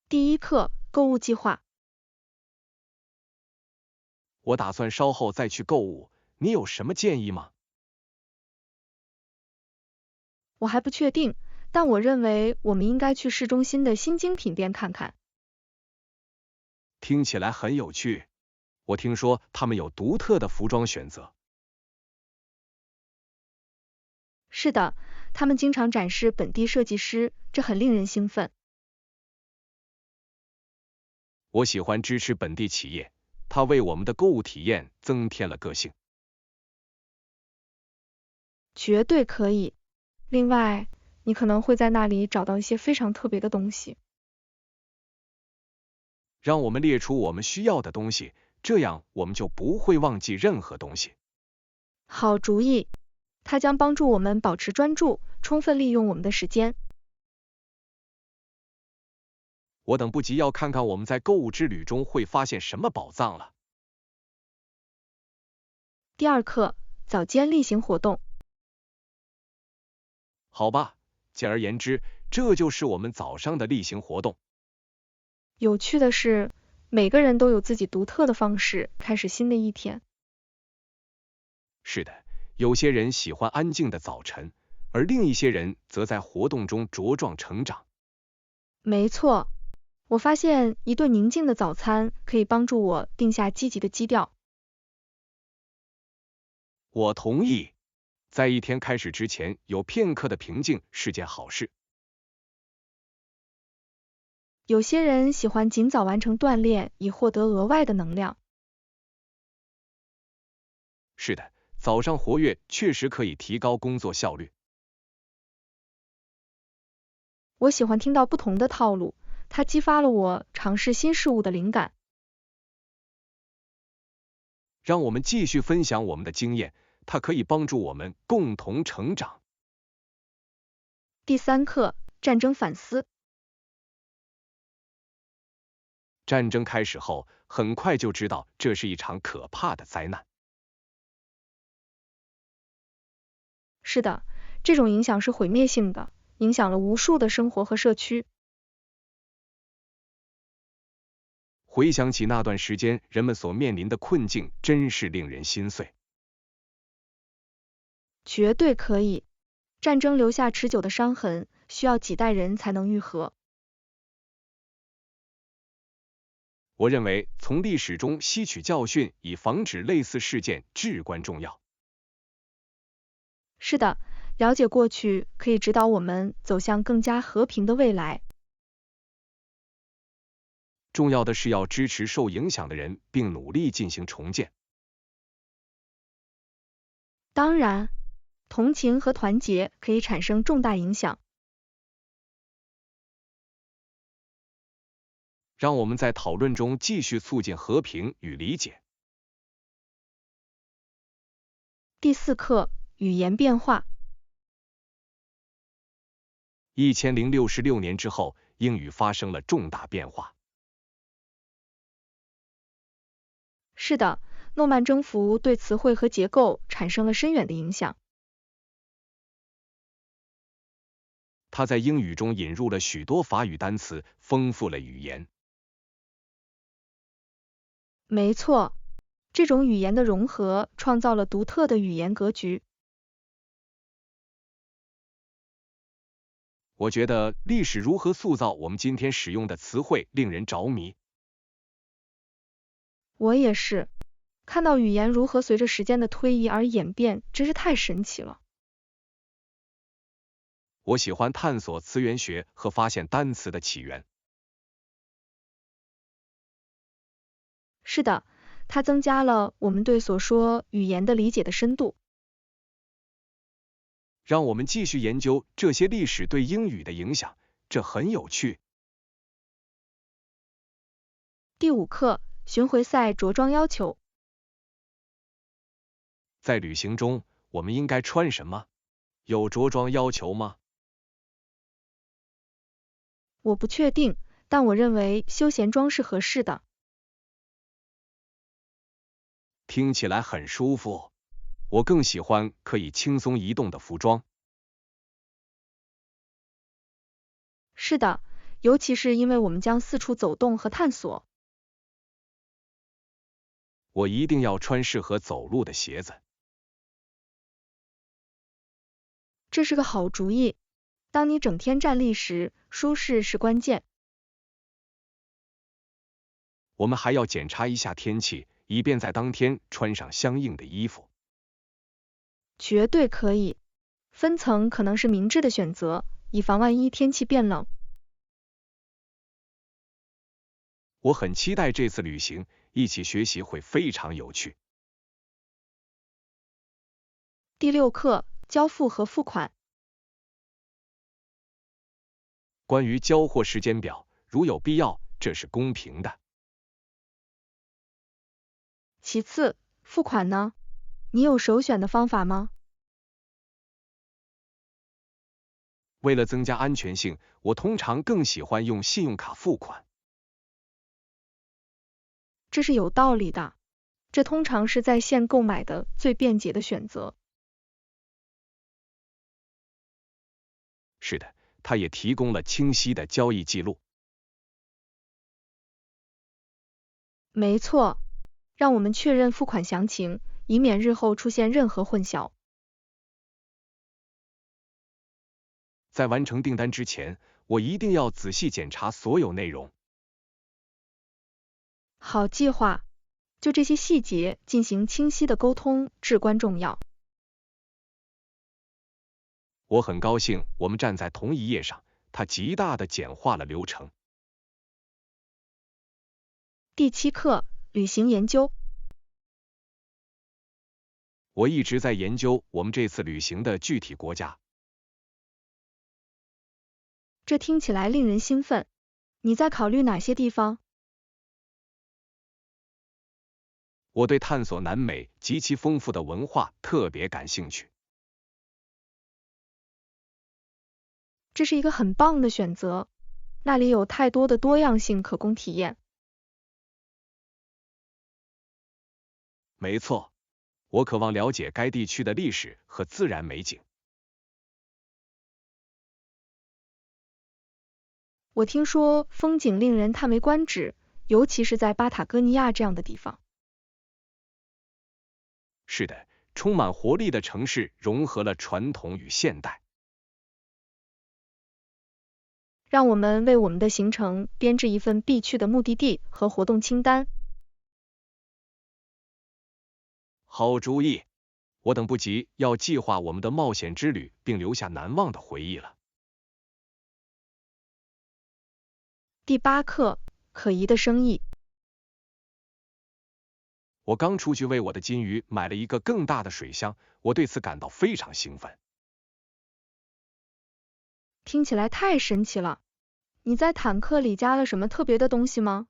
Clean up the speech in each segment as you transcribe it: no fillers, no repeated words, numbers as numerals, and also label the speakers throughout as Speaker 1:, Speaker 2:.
Speaker 1: 第一课，购物计划。
Speaker 2: 我打算稍后再去购物，你有什么建议吗？
Speaker 1: 我还不确定，但我认为我们应该去市中心的新精品店看看。
Speaker 2: 听起来很有趣。我听说他们有独特的服装选择。
Speaker 1: 是的，他们经常展示本地设计师，这很令人兴奋。
Speaker 2: 我喜欢支持本地企业，它为我们的购物体验增添了个性。
Speaker 1: 绝对可以。另外，你可能会在那里找到一些非常特别的东西。
Speaker 2: 让我们列出我们需要的东西，这样我们就不会忘记任何东西。
Speaker 1: 好主意，它将帮助我们保持专注，充分利用我们的时间。
Speaker 2: 我等不及要看看我们在购物之旅中会发现什么宝藏了。
Speaker 1: 第二课，早间例行活动。
Speaker 2: 好吧，简而言之，这就是我们早上的例行活动。
Speaker 1: 有趣的是，每个人都有自己独特的方式开始新的一天。
Speaker 2: 是的，有些人喜欢安静的早晨，而另一些人则在活动中茁壮成长。
Speaker 1: 没错，我发现一顿宁静的早餐可以帮助我定下积极的基调。
Speaker 2: 我同意，在一天开始之前有片刻的平静是件好事。
Speaker 1: 有些人喜欢尽早完成锻炼，以获得额外的能量。
Speaker 2: 是的，早上活跃确实可以提高工作效率。
Speaker 1: 我喜欢听到不同的套路，它激发了我尝试新事物的灵感。
Speaker 2: 让我们继续分享我们的经验，它可以帮助我们共同成长。
Speaker 1: 第三课，战争反思。
Speaker 2: 战争开始后，很快就知道这是一场可怕的灾难。
Speaker 1: 是的，这种影响是毁灭性的，影响了无数的生活和社区。
Speaker 2: 回想起那段时间，人们所面临的困境，真是令人心碎。
Speaker 1: 绝对可以。战争留下持久的伤痕，需要几代人才能愈合。
Speaker 2: 我认为从历史中吸取教训，以防止类似事件至关重要。
Speaker 1: 是的，了解过去可以指导我们走向更加和平的未来。
Speaker 2: 重要的是要支持受影响的人，并努力进行重建。
Speaker 1: 当然，同情和团结可以产生重大影响。
Speaker 2: 让我们在讨论中继续促进和平与理解。
Speaker 1: 第四课，语言变化。
Speaker 2: 1066年之后，英语发生了重大变化。
Speaker 1: 是的，诺曼征服对词汇和结构产生了深远的影响。
Speaker 2: 他在英语中引入了许多法语单词，丰富了语言。
Speaker 1: 没错，这种语言的融合创造了独特的语言格局。
Speaker 2: 我觉得历史如何塑造我们今天使用的词汇令人着迷。
Speaker 1: 我也是，看到语言如何随着时间的推移而演变，真是太神奇了。
Speaker 2: 我喜欢探索词源学和发现单词的起源。
Speaker 1: 是的，它增加了我们对所说语言的理解的深度。
Speaker 2: 让我们继续研究这些历史对英语的影响，这很有趣。
Speaker 1: 第五课，巡回赛着装要求。
Speaker 2: 在旅行中，我们应该穿什么？有着装要求吗？
Speaker 1: 我不确定，但我认为休闲装是合适的。
Speaker 2: 听起来很舒服。我更喜欢可以轻松移动的服装。
Speaker 1: 是的，尤其是因为我们将四处走动和探索。
Speaker 2: 我一定要穿适合走路的鞋子。
Speaker 1: 这是个好主意。当你整天站立时，舒适是关键。
Speaker 2: 我们还要检查一下天气，以便在当天穿上相应的衣服。
Speaker 1: 绝对可以。分层可能是明智的选择，以防万一天气变冷。
Speaker 2: 我很期待这次旅行，一起学习会非常有趣。
Speaker 1: 第6课，交付和付款。
Speaker 2: 关于交货时间表，如有必要，这是公平的。
Speaker 1: 其次，付款呢？你有首选的方法吗？
Speaker 2: 为了增加安全性，我通常更喜欢用信用卡付款。
Speaker 1: 这是有道理的。这通常是在线购买的最便捷的选择。
Speaker 2: 是的，它也提供了清晰的交易记录。
Speaker 1: 没错，让我们确认付款详情，以免日后出现任何混淆。
Speaker 2: 在完成订单之前，我一定要仔细检查所有内容。
Speaker 1: 好计划，就这些细节进行清晰的沟通至关重要。
Speaker 2: 我很高兴我们站在同一页上，它极大地简化了流程。
Speaker 1: 第7课，旅行研究。
Speaker 2: 我一直在研究我们这次旅行的具体国家。
Speaker 1: 这听起来令人兴奋。你在考虑哪些地方？
Speaker 2: 我对探索南美极其丰富的文化特别感兴趣。
Speaker 1: 这是一个很棒的选择，那里有太多的多样性可供体验。
Speaker 2: 没错，我渴望了解该地区的历史和自然美景。
Speaker 1: 我听说风景令人叹为观止，尤其是在巴塔哥尼亚这样的地方。
Speaker 2: 是的，充满活力的城市融合了传统与现代。
Speaker 1: 让我们为我们的行程编制一份必去的目的地和活动清单。
Speaker 2: 好主意，我等不及要计划我们的冒险之旅，并留下难忘的回忆了。
Speaker 1: 第8课，可疑的生意。
Speaker 2: 我刚出去为我的金鱼买了一个更大的水箱，我对此感到非常兴奋。
Speaker 1: 听起来太神奇了。你在坦克里加了什么特别的东西吗？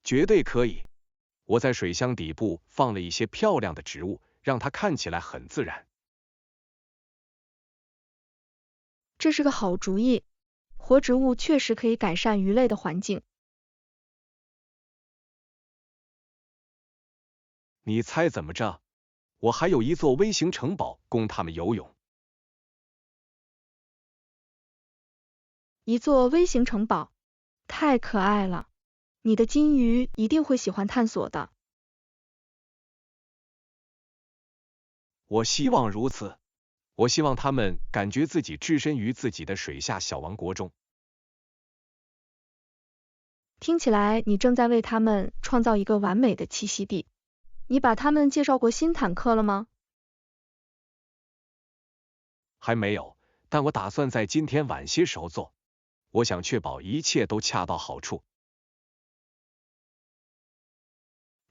Speaker 2: 绝对可以。我在水箱底部放了一些漂亮的植物，让它看起来很自然。
Speaker 1: 这是个好主意。活植物确实可以改善鱼类的环境。
Speaker 2: 你猜怎么着？我还有一座微型城堡供它们游泳。
Speaker 1: 一座微型城堡，太可爱了。你的金鱼一定会喜欢探索的。
Speaker 2: 我希望如此。我希望它们感觉自己置身于自己的水下小王国中。
Speaker 1: 听起来你正在为它们创造一个完美的栖息地。你把它们介绍过新坦克了吗？
Speaker 2: 还没有，但我打算在今天晚些时候做。我想确保一切都恰到好处。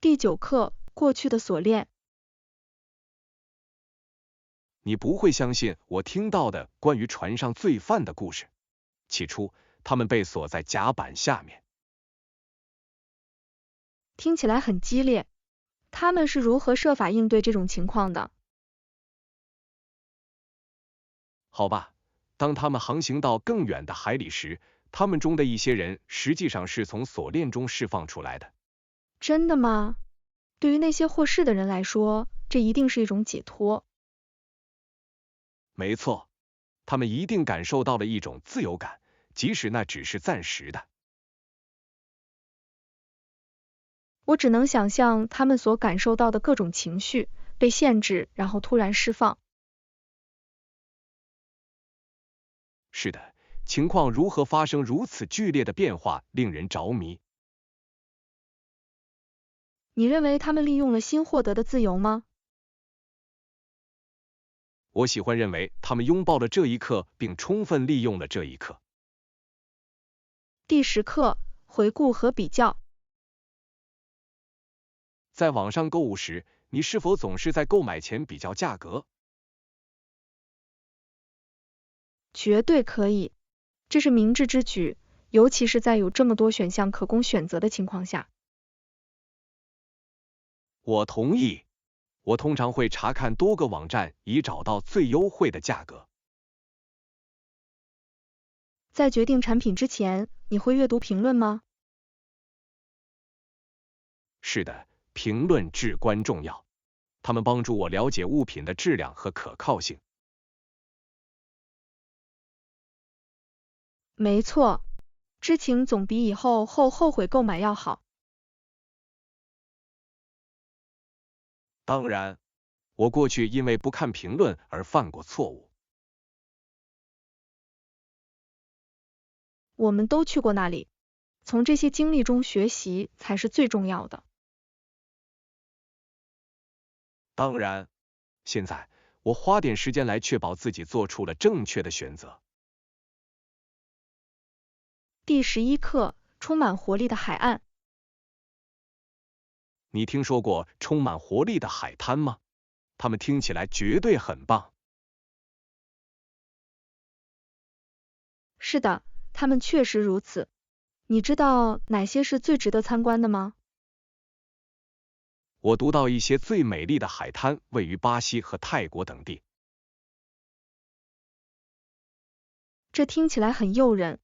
Speaker 1: 第9课，过去的锁链。
Speaker 2: 你不会相信我听到的关于船上罪犯的故事。起初，他们被锁在甲板下面。
Speaker 1: 听起来很激烈。他们是如何设法应对这种情况的？
Speaker 2: 好吧，当他们航行到更远的海里时，他们中的一些人实际上是从锁链中释放出来的。
Speaker 1: 真的吗？对于那些获释的人来说，这一定是一种解脱。
Speaker 2: 没错，他们一定感受到了一种自由感，即使那只是暂时的。
Speaker 1: 我只能想象他们所感受到的各种情绪，被限制，然后突然释放。
Speaker 2: 是的，情况如何发生如此剧烈的变化，令人着迷。
Speaker 1: 你认为他们利用了新获得的自由吗？
Speaker 2: 我喜欢认为他们拥抱了这一刻，并充分利用了这一刻。
Speaker 1: 第10课，回顾和比较。
Speaker 2: 在网上购物时，你是否总是在购买前比较价格？
Speaker 1: 绝对可以，这是明智之举，尤其是在有这么多选项可供选择的情况下。
Speaker 2: 我同意。我通常会查看多个网站，以找到最优惠的价格。
Speaker 1: 在决定产品之前，你会阅读评论吗？
Speaker 2: 是的，评论至关重要，它们帮助我了解物品的质量和可靠性。
Speaker 1: 没错，知情总比以后后悔购买要好。
Speaker 2: 当然，我过去因为不看评论而犯过错误。
Speaker 1: 我们都去过那里，从这些经历中学习才是最重要的。
Speaker 2: 当然，现在我花点时间来确保自己做出了正确的选择。
Speaker 1: 第11课，充满活力的海岸。
Speaker 2: 你听说过充满活力的海滩吗？它们听起来绝对很棒。
Speaker 1: 是的，它们确实如此。你知道哪些是最值得参观的吗？
Speaker 2: 我读到一些最美丽的海滩位于巴西和泰国等地。
Speaker 1: 这听起来很诱人，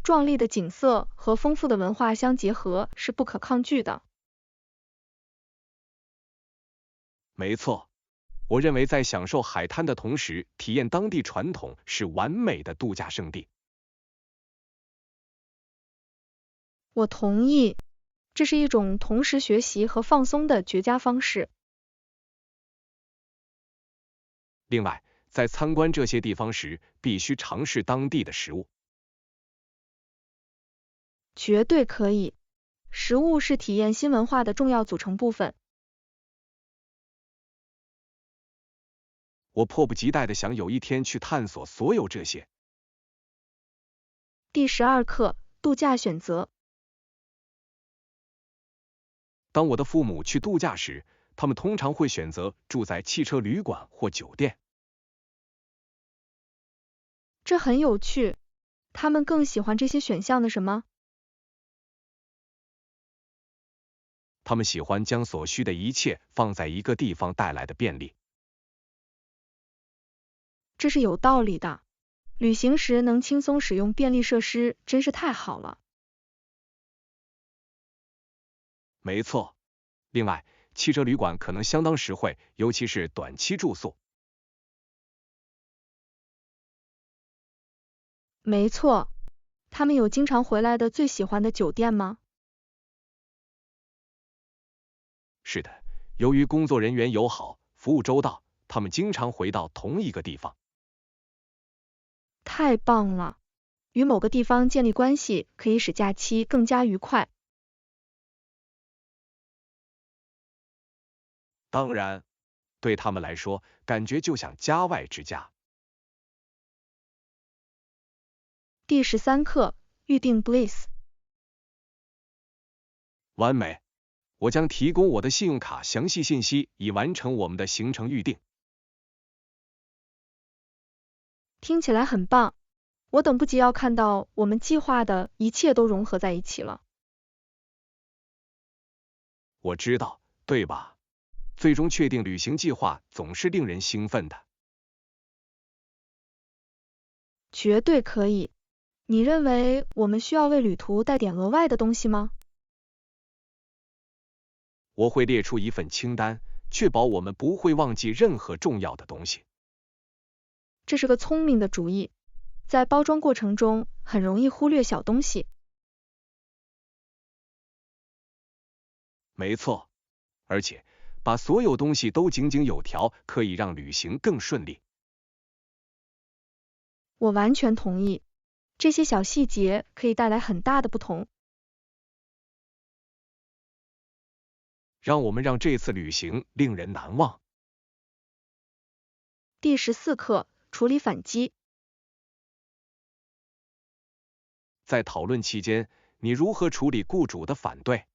Speaker 1: 壮丽的景色和丰富的文化相结合是不可抗拒的。
Speaker 2: 没错，我认为在享受海滩的同时，体验当地传统是完美的度假胜地。
Speaker 1: 我同意，这是一种同时学习和放松的绝佳方式。
Speaker 2: 另外，在参观这些地方时，必须尝试当地的食物。
Speaker 1: 绝对可以，食物是体验新文化的重要组成部分。
Speaker 2: 我迫不及待地想有一天去探索所有这些。
Speaker 1: 第12课，度假选择。
Speaker 2: 当我的父母去度假时，他们通常会选择住在汽车旅馆或酒店。
Speaker 1: 这很有趣，他们更喜欢这些选项的什么？
Speaker 2: 他们喜欢将所需的一切放在一个地方带来的便利。
Speaker 1: 这是有道理的，旅行时能轻松使用便利设施真是太好了。
Speaker 2: 没错，另外，汽车旅馆可能相当实惠，尤其是短期住宿。
Speaker 1: 没错，他们有经常回来的最喜欢的酒店吗？
Speaker 2: 是的，由于工作人员友好，服务周到，他们经常回到同一个地方。
Speaker 1: 太棒了，与某个地方建立关系可以使假期更加愉快。
Speaker 2: 当然，对他们来说，感觉就像家外之家。
Speaker 1: 第13课，预定 Bliss。
Speaker 2: 完美，我将提供我的信用卡详细信息，以完成我们的行程预订。
Speaker 1: 听起来很棒，我等不及要看到我们计划的一切都融合在一起了。
Speaker 2: 我知道，对吧？最终确定旅行计划总是令人兴奋的。
Speaker 1: 绝对可以。你认为我们需要为旅途带点额外的东西吗？
Speaker 2: 我会列出一份清单，确保我们不会忘记任何重要的东西。
Speaker 1: 这是个聪明的主意，在包装过程中很容易忽略小东西。
Speaker 2: 没错，而且把所有东西都井井有条，可以让旅行更顺利。
Speaker 1: 我完全同意，这些小细节可以带来很大的不同。
Speaker 2: 让这次旅行令人难忘。
Speaker 1: 第14课，处理反击。
Speaker 2: 在讨论期间，你如何处理雇主的反对？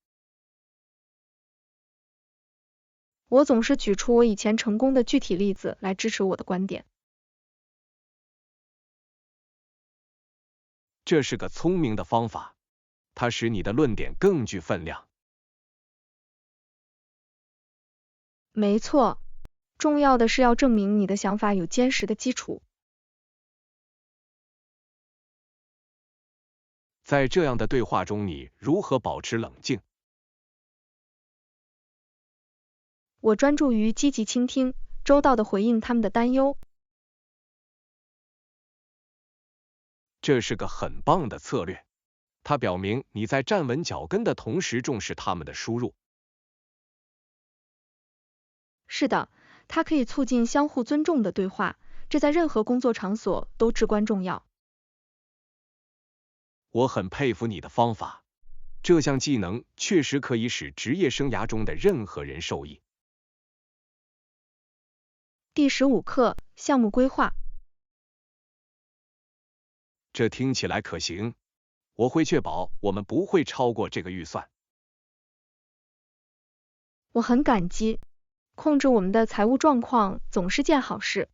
Speaker 1: 我总是举出我以前成功的具体例子来支持我的观点。
Speaker 2: 这是个聪明的方法，它使你的论点更具分量。
Speaker 1: 没错，重要的是要证明你的想法有坚实的基础。
Speaker 2: 在这样的对话中，你如何保持冷静？
Speaker 1: 我专注于积极倾听，周到的回应他们的担忧。
Speaker 2: 这是个很棒的策略，它表明你在站稳脚跟的同时重视他们的输入。
Speaker 1: 是的，它可以促进相互尊重的对话，这在任何工作场所都至关重要。
Speaker 2: 我很佩服你的方法，这项技能确实可以使职业生涯中的任何人受益。
Speaker 1: 第15课，项目规划。
Speaker 2: 这听起来可行，我会确保我们不会超过这个预算。
Speaker 1: 我很感激，控制我们的财务状况总是件好事。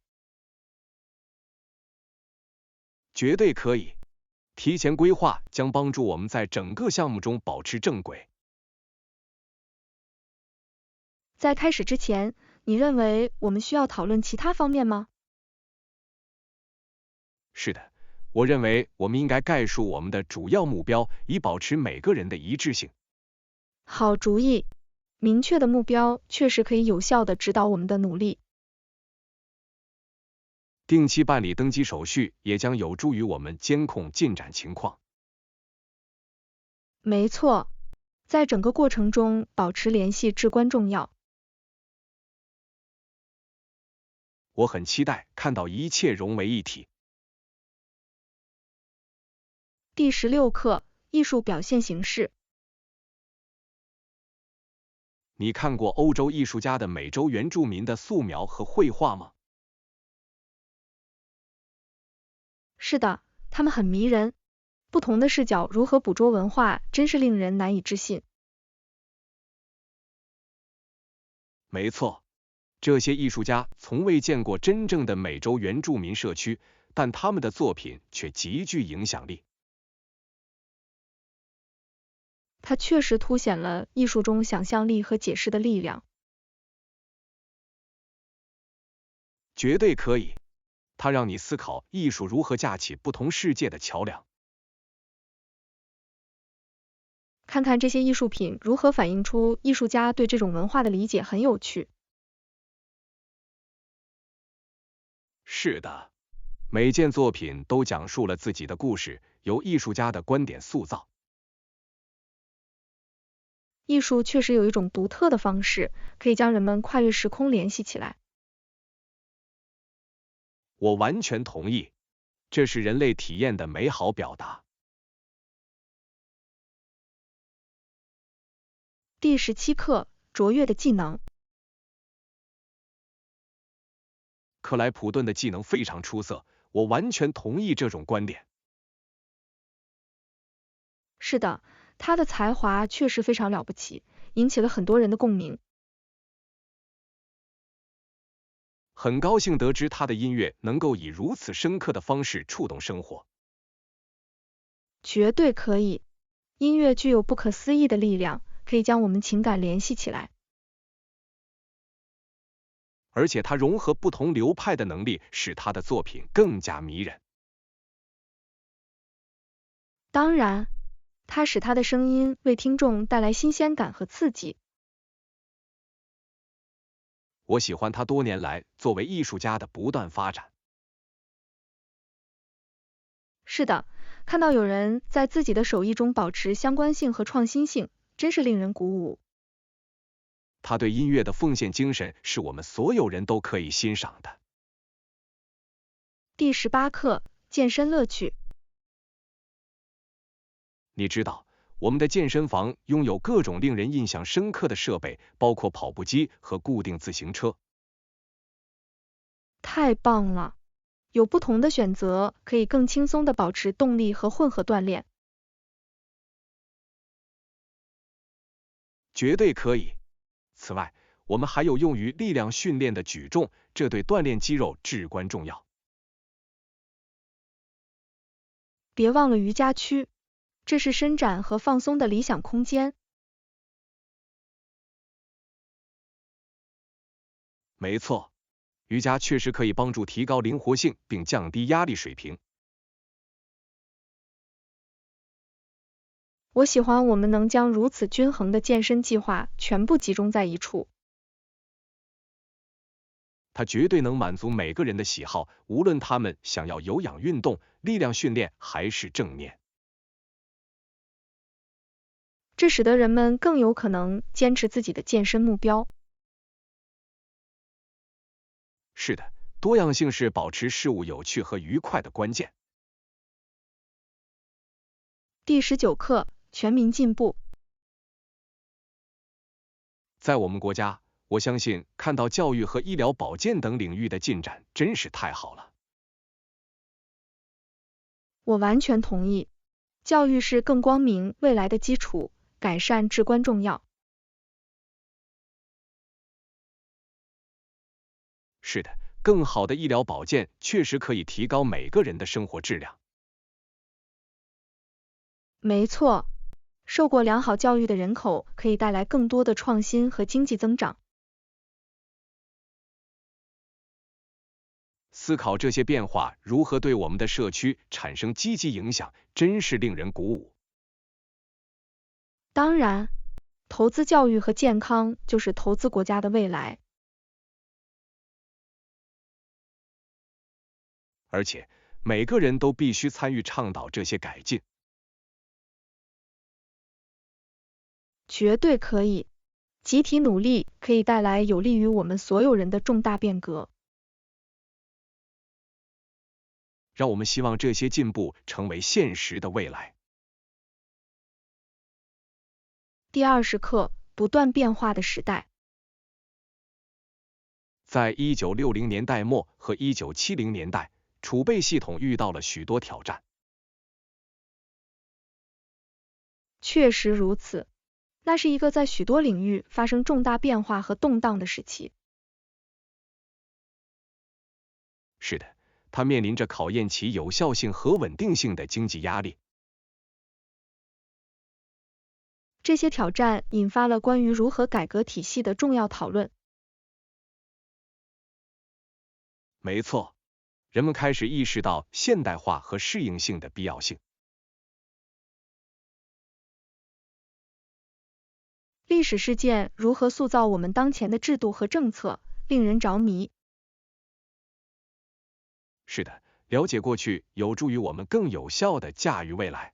Speaker 2: 绝对可以，提前规划将帮助我们在整个项目中保持正轨。
Speaker 1: 在开始之前，你认为我们需要讨论其他方面吗？
Speaker 2: 是的，我认为我们应该概述我们的主要目标，以保持每个人的一致性。
Speaker 1: 好主意，明确的目标确实可以有效地指导我们的努力。
Speaker 2: 定期办理登机手续也将有助于我们监控进展情况。
Speaker 1: 没错，在整个过程中保持联系至关重要。
Speaker 2: 我很期待看到一切融为一体。
Speaker 1: 第16课，艺术表现形式。
Speaker 2: 你看过欧洲艺术家的美洲原住民的素描和绘画吗？
Speaker 1: 是的，他们很迷人，不同的视角如何捕捉文化，真是令人难以置信。
Speaker 2: 没错，这些艺术家从未见过真正的美洲原住民社区，但他们的作品却极具影响力。
Speaker 1: 它确实凸显了艺术中想象力和解释的力量。
Speaker 2: 绝对可以，它让你思考艺术如何架起不同世界的桥梁。
Speaker 1: 看看这些艺术品如何反映出艺术家对这种文化的理解，很有趣。
Speaker 2: 是的，每件作品都讲述了自己的故事，由艺术家的观点塑造。
Speaker 1: 艺术确实有一种独特的方式，可以将人们跨越时空联系起来。
Speaker 2: 我完全同意，这是人类体验的美好表达。
Speaker 1: 第17课，卓越的技能。
Speaker 2: 克莱普顿的技能非常出色，我完全同意这种观点。
Speaker 1: 是的，他的才华确实非常了不起，引起了很多人的共鸣。
Speaker 2: 很高兴得知他的音乐能够以如此深刻的方式触动生活。
Speaker 1: 绝对可以，音乐具有不可思议的力量，可以将我们情感联系起来。
Speaker 2: 而且他融合不同流派的能力，使他的作品更加迷人。
Speaker 1: 当然，他使他的声音为听众带来新鲜感和刺激。
Speaker 2: 我喜欢他多年来作为艺术家的不断发展。
Speaker 1: 是的，看到有人在自己的手艺中保持相关性和创新性，真是令人鼓舞。
Speaker 2: 他对音乐的奉献精神是我们所有人都可以欣赏的。
Speaker 1: 第18课，健身乐趣。
Speaker 2: 你知道，我们的健身房拥有各种令人印象深刻的设备，包括跑步机和固定自行车。
Speaker 1: 太棒了！有不同的选择，可以更轻松地保持动力和混合锻炼。
Speaker 2: 绝对可以。此外，我们还有用于力量训练的举重，这对锻炼肌肉至关重要。
Speaker 1: 别忘了瑜伽区，这是伸展和放松的理想空间。
Speaker 2: 没错，瑜伽确实可以帮助提高灵活性并降低压力水平。
Speaker 1: 我喜欢我们能将如此均衡的健身计划全部集中在一处。
Speaker 2: 它绝对能满足每个人的喜好，无论他们想要有氧运动、力量训练还是正念。
Speaker 1: 这使得人们更有可能坚持自己的健身目标。
Speaker 2: 是的，多样性是保持事物有趣和愉快的关键。
Speaker 1: 第19课，全民进步。
Speaker 2: 在我们国家，我相信看到教育和医疗保健等领域的进展真是太好了。
Speaker 1: 我完全同意，教育是更光明未来的基础，改善至关重要。
Speaker 2: 是的，更好的医疗保健确实可以提高每个人的生活质量。
Speaker 1: 没错，受过良好教育的人口可以带来更多的创新和经济增长。
Speaker 2: 思考这些变化如何对我们的社区产生积极影响，真是令人鼓舞。
Speaker 1: 当然，投资教育和健康就是投资国家的未来。
Speaker 2: 而且，每个人都必须参与倡导这些改进。
Speaker 1: 绝对可以，集体努力可以带来有利于我们所有人的重大变革。
Speaker 2: 让我们希望这些进步成为现实的未来。
Speaker 1: 第20课，不断变化的时代。
Speaker 2: 在1960年代末和1970年代，储备系统遇到了许多挑战。
Speaker 1: 确实如此，那是一个在许多领域发生重大变化和动荡的时期。
Speaker 2: 是的，它面临着考验其有效性和稳定性的经济压力。
Speaker 1: 这些挑战引发了关于如何改革体系的重要讨论。
Speaker 2: 没错，人们开始意识到现代化和适应性的必要性。
Speaker 1: 历史事件如何塑造我们当前的制度和政策，令人着迷。
Speaker 2: 是的，了解过去有助于我们更有效地驾驭未来。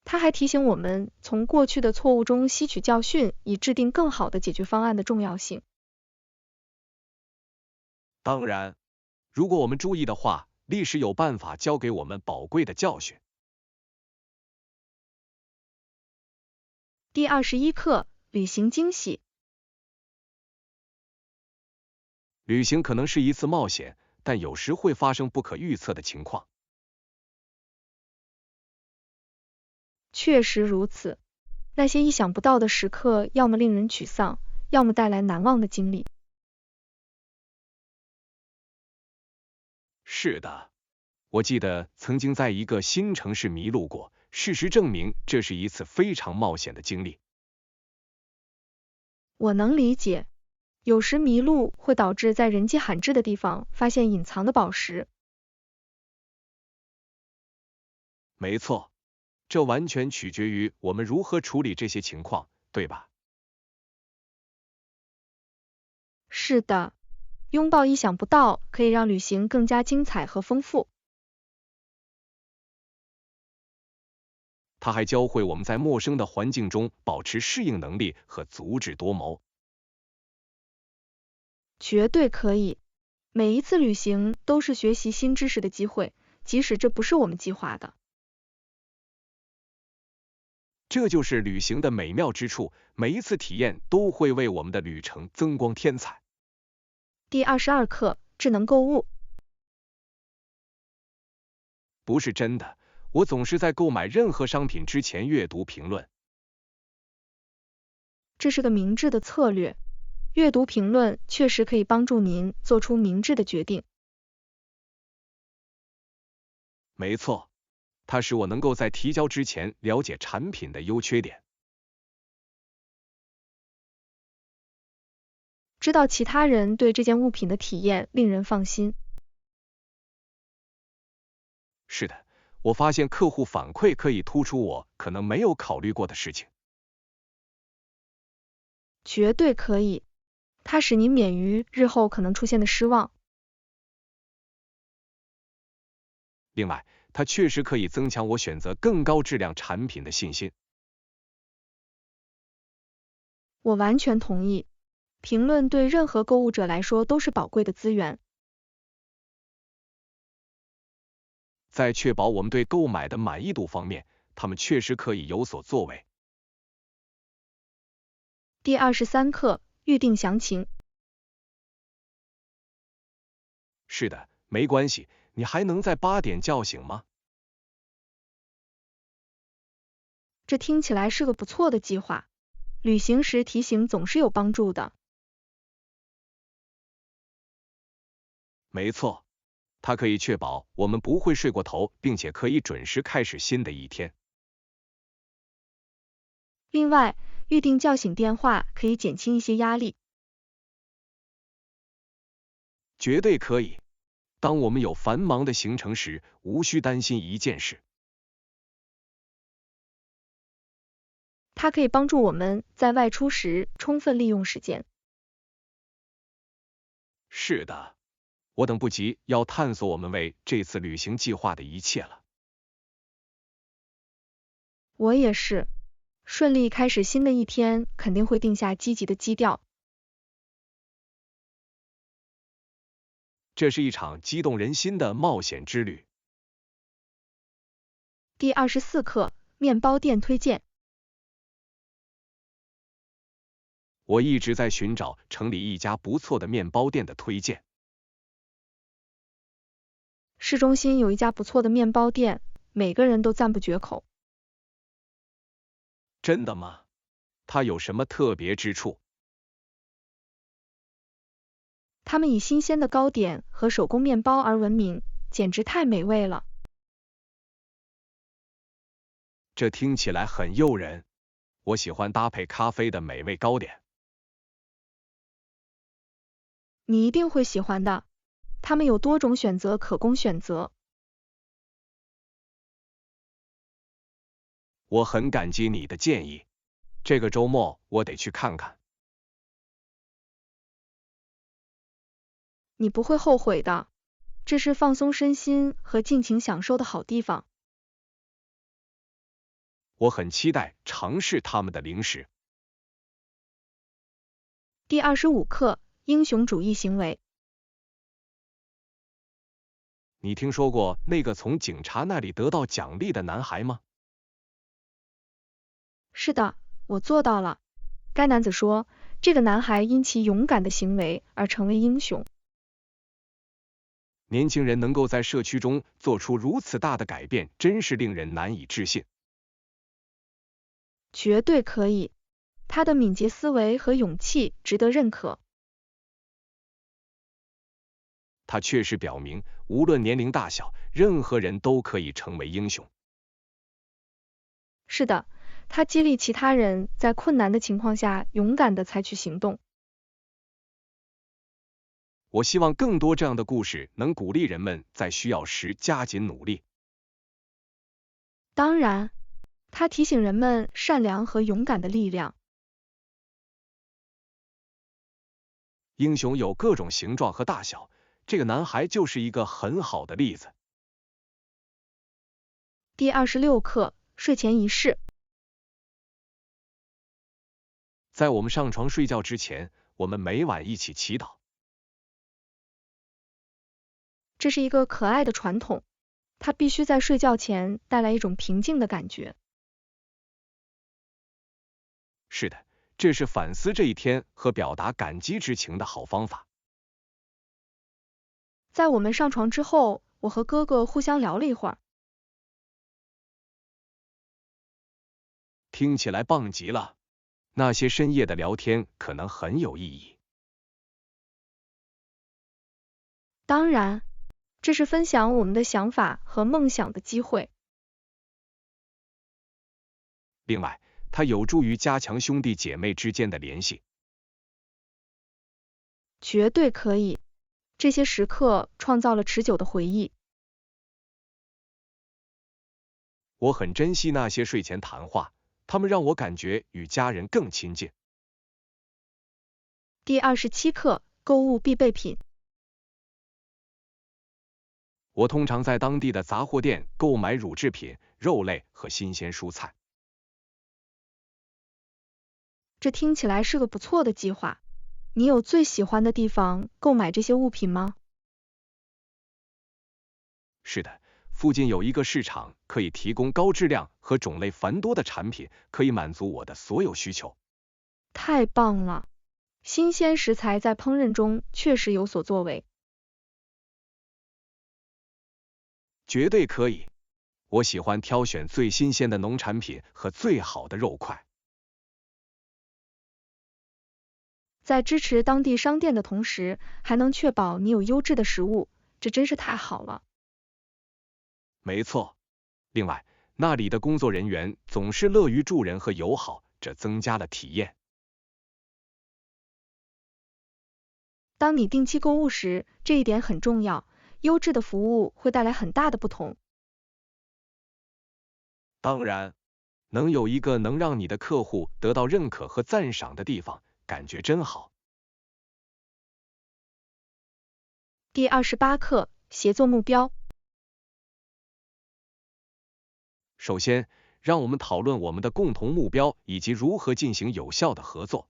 Speaker 1: 它还提醒我们从过去的错误中吸取教训，以制定更好的解决方案的重要性。
Speaker 2: 当然，如果我们注意的话，历史有办法教给我们宝贵的教训。
Speaker 1: 第21课，旅行惊喜。
Speaker 2: 旅行可能是一次冒险，但有时会发生不可预测的情况。
Speaker 1: 确实如此，那些意想不到的时刻，要么令人沮丧，要么带来难忘的经历。
Speaker 2: 是的，我记得曾经在一个新城市迷路过，事实证明这是一次非常冒险的经历。
Speaker 1: 我能理解，有时迷路会导致在人迹罕至的地方发现隐藏的宝石。
Speaker 2: 没错，这完全取决于我们如何处理这些情况，对吧？
Speaker 1: 是的，拥抱意想不到可以让旅行更加精彩和丰富。
Speaker 2: 它还教会我们在陌生的环境中保持适应能力和足智多谋。
Speaker 1: 绝对可以，每一次旅行都是学习新知识的机会，即使这不是我们计划的。
Speaker 2: 这就是旅行的美妙之处，每一次体验都会为我们的旅程增光添彩。
Speaker 1: 第22课，智能购物。
Speaker 2: 不是真的，我总是在购买任何商品之前阅读评论。
Speaker 1: 这是个明智的策略，阅读评论确实可以帮助您做出明智的决定。
Speaker 2: 没错，它使我能够在提交之前了解产品的优缺点，
Speaker 1: 知道其他人对这件物品的体验令人放心。
Speaker 2: 是的，我发现客户反馈可以突出我可能没有考虑过的事情。
Speaker 1: 绝对可以，它使您免于日后可能出现的失望。
Speaker 2: 另外，它确实可以增强我选择更高质量产品的信心。
Speaker 1: 我完全同意，评论对任何购物者来说都是宝贵的资源。
Speaker 2: 在确保我们对购买的满意度方面，他们确实可以有所作为。
Speaker 1: 第23课，预定详情。
Speaker 2: 是的，没关系，你还能在8点叫醒吗？
Speaker 1: 这听起来是个不错的计划，旅行时提醒总是有帮助的。
Speaker 2: 没错，它可以确保我们不会睡过头，并且可以准时开始新的一天。
Speaker 1: 另外，预定叫醒电话可以减轻一些压力。
Speaker 2: 绝对可以。当我们有繁忙的行程时，无需担心一件事。
Speaker 1: 它可以帮助我们在外出时充分利用时间。
Speaker 2: 是的，我等不及要探索我们为这次旅行计划的一切了。
Speaker 1: 我也是，顺利开始新的一天肯定会定下积极的基调。
Speaker 2: 这是一场激动人心的冒险之旅。
Speaker 1: 第24课，面包店推荐。
Speaker 2: 我一直在寻找城里一家不错的面包店的推荐。
Speaker 1: 市中心有一家不错的面包店，每个人都赞不绝口。
Speaker 2: 真的吗？它有什么特别之处？
Speaker 1: 他们以新鲜的糕点和手工面包而闻名，简直太美味了。
Speaker 2: 这听起来很诱人。我喜欢搭配咖啡的美味糕点。
Speaker 1: 你一定会喜欢的，他们有多种选择可供选择。
Speaker 2: 我很感激你的建议，这个周末我得去看看。
Speaker 1: 你不会后悔的，这是放松身心和尽情享受的好地方。
Speaker 2: 我很期待尝试他们的零食。
Speaker 1: 第25课，英雄主义行为。
Speaker 2: 你听说过那个从警察那里得到奖励的男孩吗？
Speaker 1: 是的，我做到了。该男子说，这个男孩因其勇敢的行为而成为英雄。
Speaker 2: 年轻人能够在社区中做出如此大的改变，真是令人难以置信。
Speaker 1: 绝对可以，他的敏捷思维和勇气值得认可。
Speaker 2: 他确实表明，无论年龄大小，任何人都可以成为英雄。
Speaker 1: 是的，他激励其他人在困难的情况下勇敢地采取行动。
Speaker 2: 我希望更多这样的故事能鼓励人们在需要时加紧努力。
Speaker 1: 当然，他提醒人们善良和勇敢的力量。
Speaker 2: 英雄有各种形状和大小，这个男孩就是一个很好的例子。
Speaker 1: 第26课，睡前仪式。
Speaker 2: 在我们上床睡觉之前，我们每晚一起祈祷。
Speaker 1: 这是一个可爱的传统，它必须在睡觉前带来一种平静的感觉。
Speaker 2: 是的，这是反思这一天和表达感激之情的好方法。
Speaker 1: 在我们上床之后，我和哥哥互相聊了一会儿。
Speaker 2: 听起来棒极了，那些深夜的聊天可能很有意义。
Speaker 1: 当然，这是分享我们的想法和梦想的机会。
Speaker 2: 另外，它有助于加强兄弟姐妹之间的联系。
Speaker 1: 绝对可以，这些时刻创造了持久的回忆。
Speaker 2: 我很珍惜那些睡前谈话，他们让我感觉与家人更亲近。
Speaker 1: 第27课，购物必备品。
Speaker 2: 我通常在当地的杂货店购买乳制品、肉类和新鲜蔬菜。
Speaker 1: 这听起来是个不错的计划。你有最喜欢的地方购买这些物品吗？
Speaker 2: 是的，附近有一个市场，可以提供高质量和种类繁多的产品，可以满足我的所有需求。
Speaker 1: 太棒了！新鲜食材在烹饪中确实有所作为。
Speaker 2: 绝对可以，我喜欢挑选最新鲜的农产品和最好的肉块。
Speaker 1: 在支持当地商店的同时，还能确保你有优质的食物，这真是太好了。
Speaker 2: 没错，另外，那里的工作人员总是乐于助人和友好，这增加了体验。
Speaker 1: 当你定期购物时，这一点很重要，优质的服务会带来很大的不同。
Speaker 2: 当然，能有一个能让你的客户得到认可和赞赏的地方，感觉真好。
Speaker 1: 第28课，协作目标。
Speaker 2: 首先，让我们讨论我们的共同目标以及如何进行有效的合作。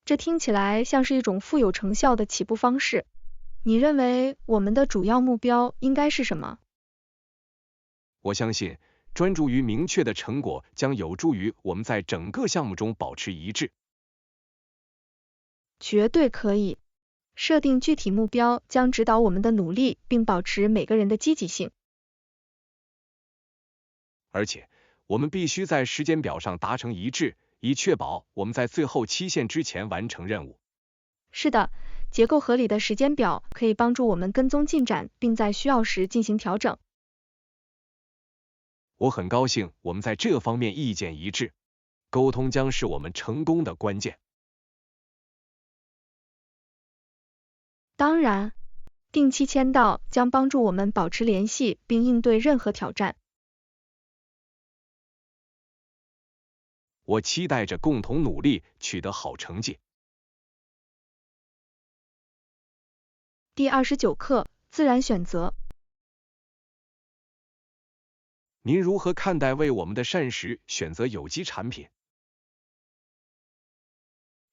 Speaker 1: 这听起来像是一种富有成效的起步方式。你认为我们的主要目标应该是什么？
Speaker 2: 我相信，专注于明确的成果将有助于我们在整个项目中保持一致。
Speaker 1: 绝对可以。设定具体目标将指导我们的努力，并保持每个人的积极性。
Speaker 2: 而且，我们必须在时间表上达成一致，以确保我们在最后期限之前完成任务。
Speaker 1: 是的，结构合理的时间表可以帮助我们跟踪进展，并在需要时进行调整。
Speaker 2: 我很高兴我们在这方面意见一致，沟通将是我们成功的关键。
Speaker 1: 当然，定期签到将帮助我们保持联系并应对任何挑战。
Speaker 2: 我期待着共同努力取得好成绩。
Speaker 1: 第29课，自然选择。
Speaker 2: 您如何看待为我们的膳食选择有机产品？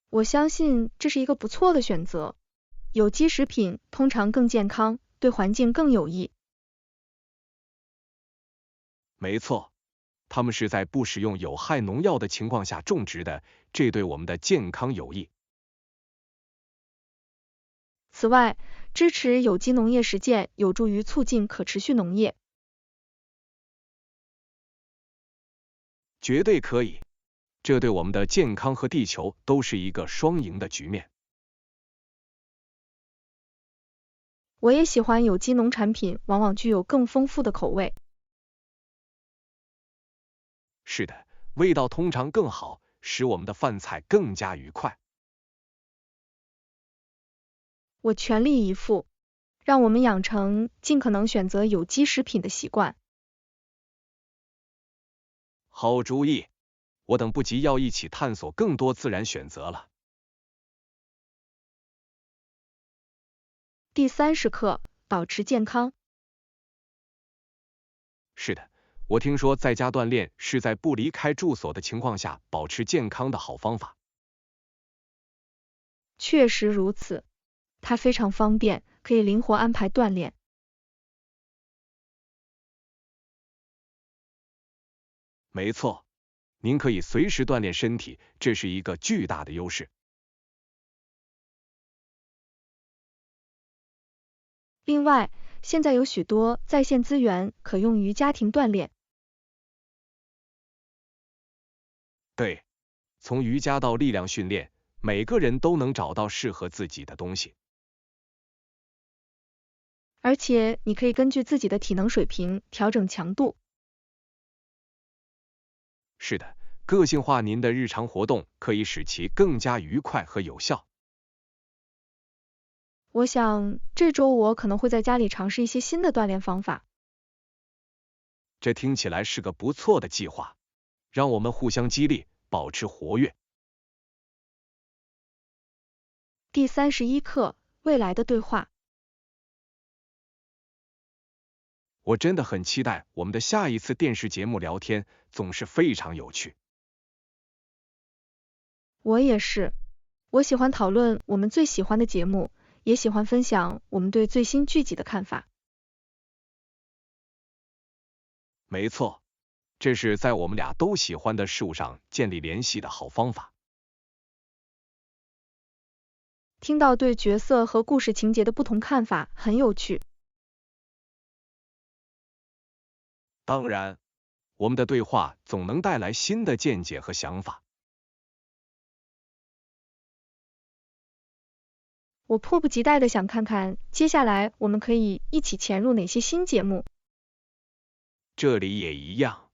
Speaker 1: 我相信这是一个不错的选择。有机食品通常更健康，对环境更有益。
Speaker 2: 没错，它们是在不使用有害农药的情况下种植的，这对我们的健康有益。
Speaker 1: 此外，支持有机农业实践有助于促进可持续农业。
Speaker 2: 绝对可以，这对我们的健康和地球都是一个双赢的局面。
Speaker 1: 我也喜欢有机农产品，往往具有更丰富的口味。
Speaker 2: 是的，味道通常更好，使我们的饭菜更加愉快。
Speaker 1: 我全力以赴，让我们养成尽可能选择有机食品的习惯。
Speaker 2: 好主意，我等不及要一起探索更多自然选择了。
Speaker 1: 第30课，保持健康。
Speaker 2: 是的，我听说在家锻炼是在不离开住所的情况下保持健康的好方法。
Speaker 1: 确实如此，它非常方便，可以灵活安排锻炼。
Speaker 2: 没错，您可以随时锻炼身体，这是一个巨大的优势。
Speaker 1: 另外，现在有许多在线资源可用于家庭锻炼。
Speaker 2: 对，从瑜伽到力量训练，每个人都能找到适合自己的东西。
Speaker 1: 而且你可以根据自己的体能水平调整强度。
Speaker 2: 是的，个性化您的日常活动，可以使其更加愉快和有效。
Speaker 1: 我想这周我可能会在家里尝试一些新的锻炼方法。
Speaker 2: 这听起来是个不错的计划，让我们互相激励，保持活跃。
Speaker 1: 第31课，未来的对话。
Speaker 2: 我真的很期待我们的下一次电视节目聊天，总是非常有趣。
Speaker 1: 我也是，我喜欢讨论我们最喜欢的节目，也喜欢分享我们对最新剧集的看法。
Speaker 2: 没错，这是在我们俩都喜欢的事物上建立联系的好方法。
Speaker 1: 听到对角色和故事情节的不同看法很有趣。
Speaker 2: 当然，我们的对话总能带来新的见解和想法。
Speaker 1: 我迫不及待的想看看接下来我们可以一起潜入哪些新节目。
Speaker 2: 这里也一样，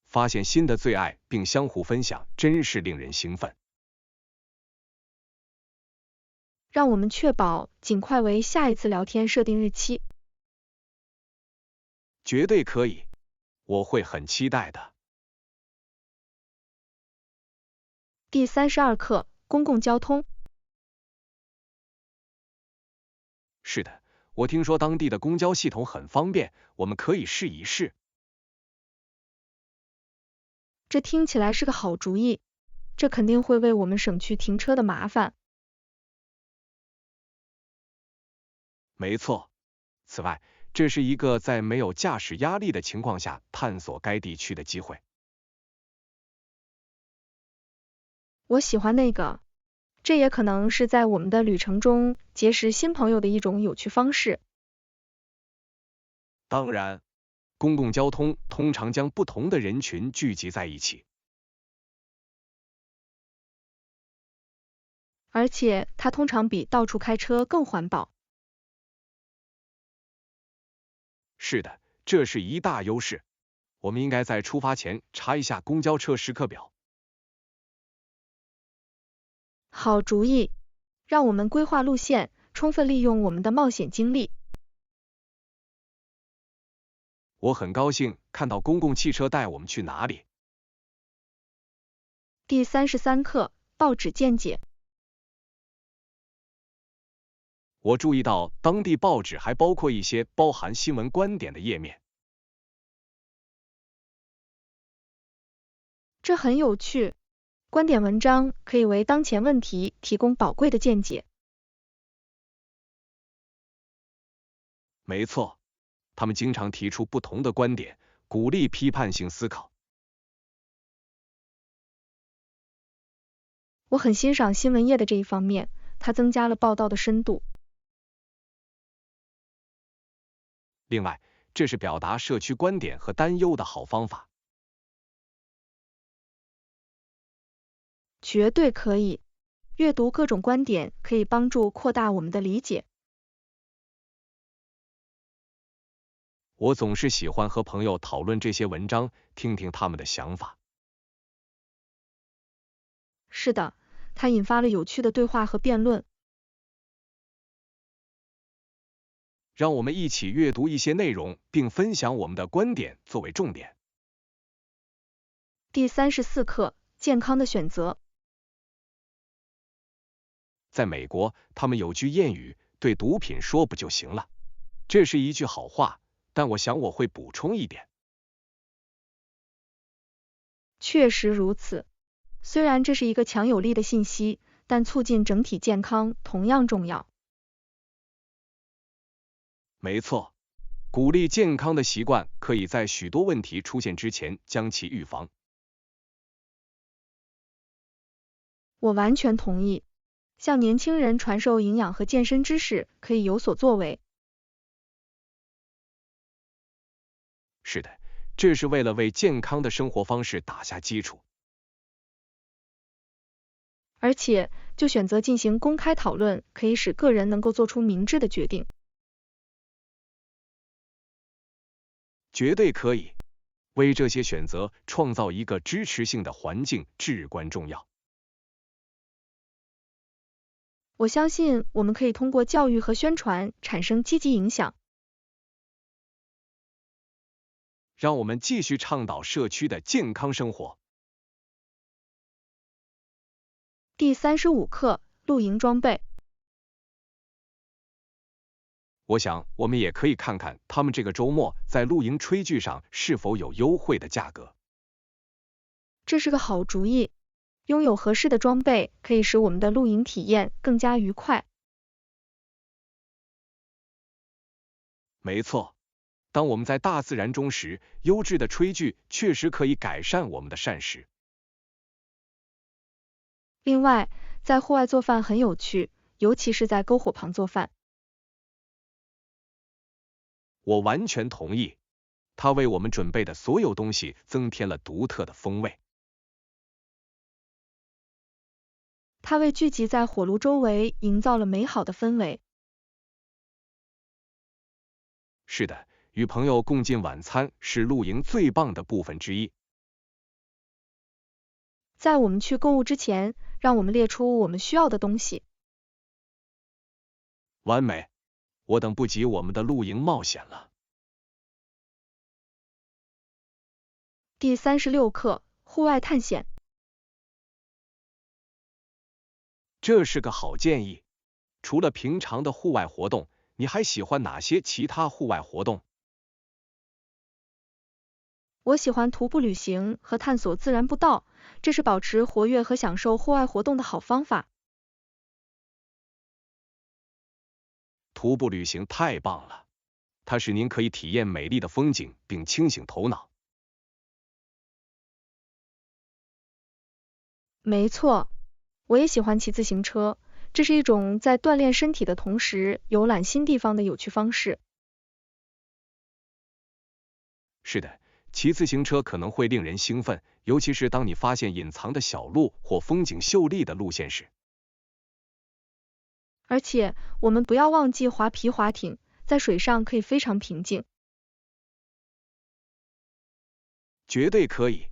Speaker 2: 发现新的最爱并相互分享，真是令人兴奋。
Speaker 1: 让我们确保尽快为下一次聊天设定日期。
Speaker 2: 绝对可以，我会很期待的。
Speaker 1: 第32课，公共交通。
Speaker 2: 是的，我听说当地的公交系统很方便，我们可以试一试。
Speaker 1: 这听起来是个好主意，这肯定会为我们省去停车的麻烦。
Speaker 2: 没错，此外，这是一个在没有驾驶压力的情况下探索该地区的机会。
Speaker 1: 我喜欢那个，这也可能是在我们的旅程中结识新朋友的一种有趣方式。
Speaker 2: 当然，公共交通通常将不同的人群聚集在一起，
Speaker 1: 而且它通常比到处开车更环保。
Speaker 2: 是的，这是一大优势。我们应该在出发前查一下公交车时刻表。
Speaker 1: 好主意，让我们规划路线，充分利用我们的冒险经历。
Speaker 2: 我很高兴看到公共汽车带我们去哪里。
Speaker 1: 第33课，报纸见解。
Speaker 2: 我注意到当地报纸还包括一些包含新闻观点的页面。
Speaker 1: 这很有趣，观点文章可以为当前问题提供宝贵的见解。
Speaker 2: 没错，他们经常提出不同的观点，鼓励批判性思考。
Speaker 1: 我很欣赏新闻业的这一方面，它增加了报道的深度。
Speaker 2: 另外，这是表达社区观点和担忧的好方法。
Speaker 1: 绝对可以，阅读各种观点可以帮助扩大我们的理解。
Speaker 2: 我总是喜欢和朋友讨论这些文章，听听他们的想法。
Speaker 1: 是的，它引发了有趣的对话和辩论。
Speaker 2: 让我们一起阅读一些内容，并分享我们的观点作为重点。
Speaker 1: 第34课，健康的选择。
Speaker 2: 在美国，他们有句谚语：对毒品说不就行了？这是一句好话，但我想我会补充一点。
Speaker 1: 确实如此，虽然这是一个强有力的信息，但促进整体健康同样重要。
Speaker 2: 没错，鼓励健康的习惯可以在许多问题出现之前将其预防。
Speaker 1: 我完全同意，向年轻人传授营养和健身知识可以有所作为。
Speaker 2: 是的，这是为了为健康的生活方式打下基础。
Speaker 1: 而且，就选择进行公开讨论，可以使个人能够做出明智的决定。
Speaker 2: 绝对可以，为这些选择创造一个支持性的环境至关重要。
Speaker 1: 我相信我们可以通过教育和宣传产生积极影响。
Speaker 2: 让我们继续倡导社区的健康生活。
Speaker 1: 第35课，露营装备。
Speaker 2: 我想我们也可以看看他们这个周末在露营炊具上是否有优惠的价格。
Speaker 1: 这是个好主意。拥有合适的装备可以使我们的露营体验更加愉快。
Speaker 2: 没错，当我们在大自然中时，优质的炊具确实可以改善我们的膳食。
Speaker 1: 另外，在户外做饭很有趣，尤其是在篝火旁做饭。
Speaker 2: 我完全同意，他为我们准备的所有东西增添了独特的风味。
Speaker 1: 它为聚集在火炉周围营造了美好的氛围。
Speaker 2: 是的，与朋友共进晚餐是露营最棒的部分之一。
Speaker 1: 在我们去购物之前，让我们列出我们需要的东西。
Speaker 2: 完美，我等不及我们的露营冒险了。
Speaker 1: 第36课，户外探险。
Speaker 2: 这是个好建议。除了平常的户外活动，你还喜欢哪些其他户外活动？
Speaker 1: 我喜欢徒步旅行和探索自然步道，这是保持活跃和享受户外活动的好方法。
Speaker 2: 徒步旅行太棒了，它使您可以体验美丽的风景并清醒头脑。
Speaker 1: 没错，我也喜欢骑自行车，这是一种在锻炼身体的同时游览新地方的有趣方式。
Speaker 2: 是的，骑自行车可能会令人兴奋，尤其是当你发现隐藏的小路或风景秀丽的路线时。
Speaker 1: 而且，我们不要忘记划皮划艇，在水上可以非常平静。
Speaker 2: 绝对可以，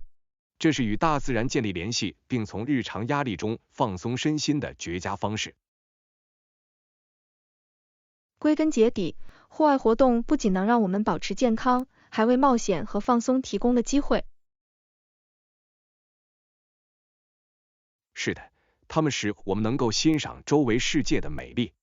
Speaker 2: 这是与大自然建立联系，并从日常压力中放松身心的绝佳方式。
Speaker 1: 归根结底，户外活动不仅能让我们保持健康，还为冒险和放松提供了机会。
Speaker 2: 是的，它们使我们能够欣赏周围世界的美丽。